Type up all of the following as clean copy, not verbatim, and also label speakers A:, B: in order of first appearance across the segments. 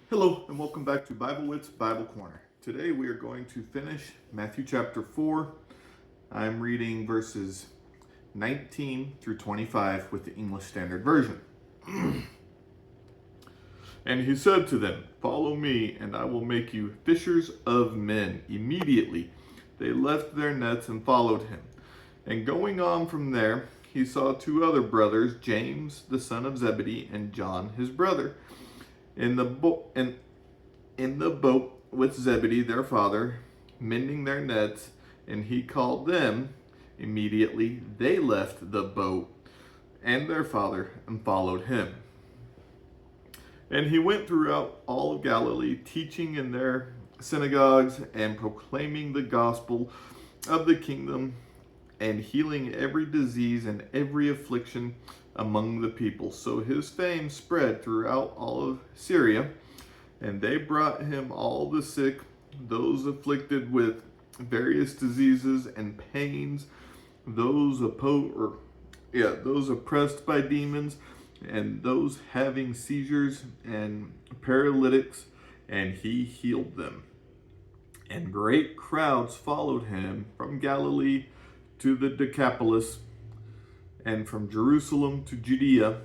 A: Hello and welcome back to Bible Wits Bible Corner. Today we are going to finish Matthew chapter 4. I'm reading verses 19 through 25 with the English Standard Version. And he said to them, "Follow me, and I will make you fishers of men." Immediately they left their nets and followed him. And going on from there, he saw two other brothers, James the son of Zebedee and John his brother, in the boat with Zebedee their father, mending their nets, and he called them. Immediately they left the boat and their father and followed him. And he went throughout all of Galilee, teaching in their synagogues and proclaiming the gospel of the kingdom and healing every disease and every affliction among the people. So his fame spread throughout all of Syria, and they brought him all the sick, those afflicted with various diseases and pains, those oppressed by demons, and those having seizures and paralytics, and he healed them. And great crowds followed him from Galilee to the Decapolis, and from Jerusalem to Judea,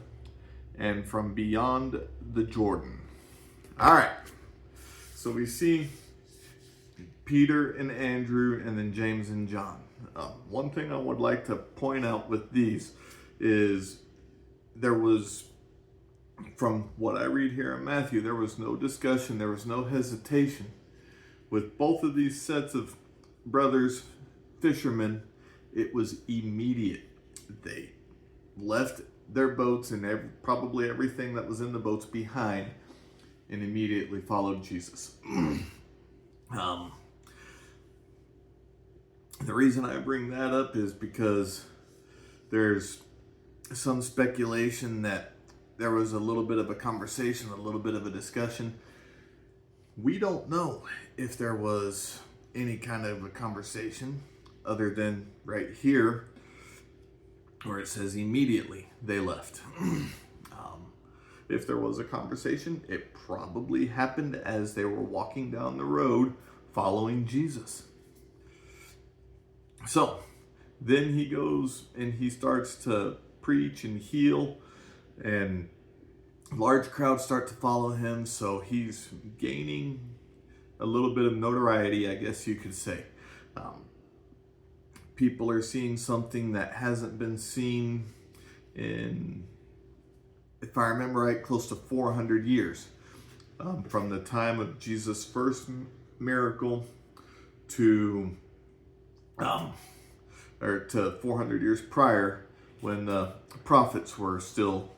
A: and from beyond the Jordan. All right, so we see Peter and Andrew, and then James and John. One thing I would like to point out with these is there was, from what I read here in Matthew, there was no discussion, there was no hesitation. With both of these sets of brothers, fishermen, it was immediate. They left their boats and probably everything that was in the boats behind and immediately followed Jesus. The reason I bring that up is because there's some speculation that there was a little bit of a conversation, a little bit of a discussion. We don't know if there was any kind of a conversation other than right here where it says immediately they left. If there was a conversation, it probably happened as they were walking down the road following Jesus. So then he goes and he starts to preach and heal, and large crowds start to follow him. So he's gaining a little bit of notoriety, I guess you could say. People are seeing something that hasn't been seen in, if I remember right, close to 400 years. From the time of Jesus' first miracle to 400 years prior, when the prophets were still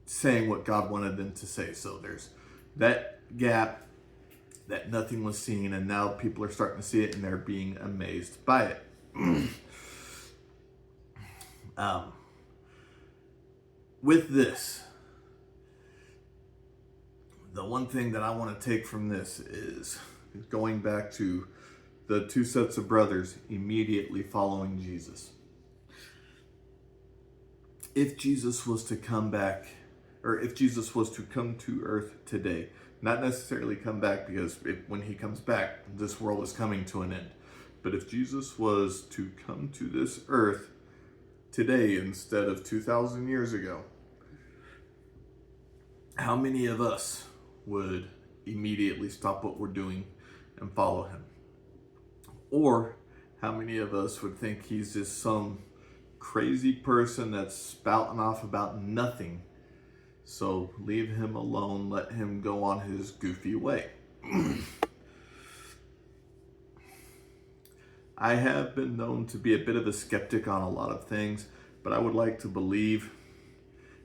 A: saying what God wanted them to say. So there's that gap that nothing was seen, and now people are starting to see it and they're being amazed by it. With this, the one thing that I want to take from this is going back to the two sets of brothers immediately following Jesus. If Jesus was to come back, or if Jesus was to come to earth today, not necessarily come back, because when he comes back, this world is coming to an end. But if Jesus was to come to this earth today instead of 2,000 years ago, how many of us would immediately stop what we're doing and follow him? Or how many of us would think he's just some crazy person that's spouting off about nothing? So leave him alone, let him go on his goofy way. I have been known to be a bit of a skeptic on a lot of things, but I would like to believe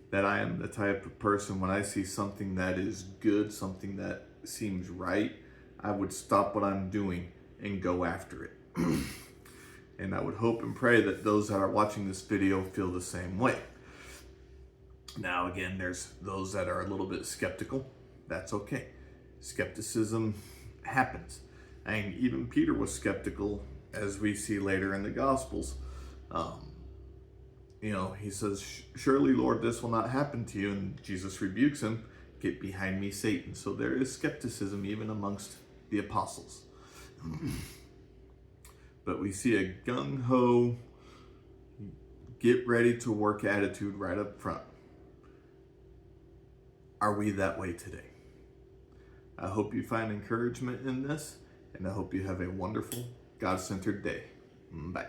A: that I am the type of person, when I see something that is good, something that seems right, I would stop what I'm doing and go after it. And I would hope and pray that those that are watching this video feel the same way. Now, again, there's those that are a little bit skeptical. That's okay. Skepticism happens. And even Peter was skeptical, as we see later in the Gospels. He says, "Surely, Lord, this will not happen to you." And Jesus rebukes him. Get behind me, Satan. So there is skepticism even amongst the apostles. But we see a gung-ho, get ready to work attitude right up front. Are we that way today? I hope you find encouragement in this, and I hope you have a wonderful, God-centered day. Bye.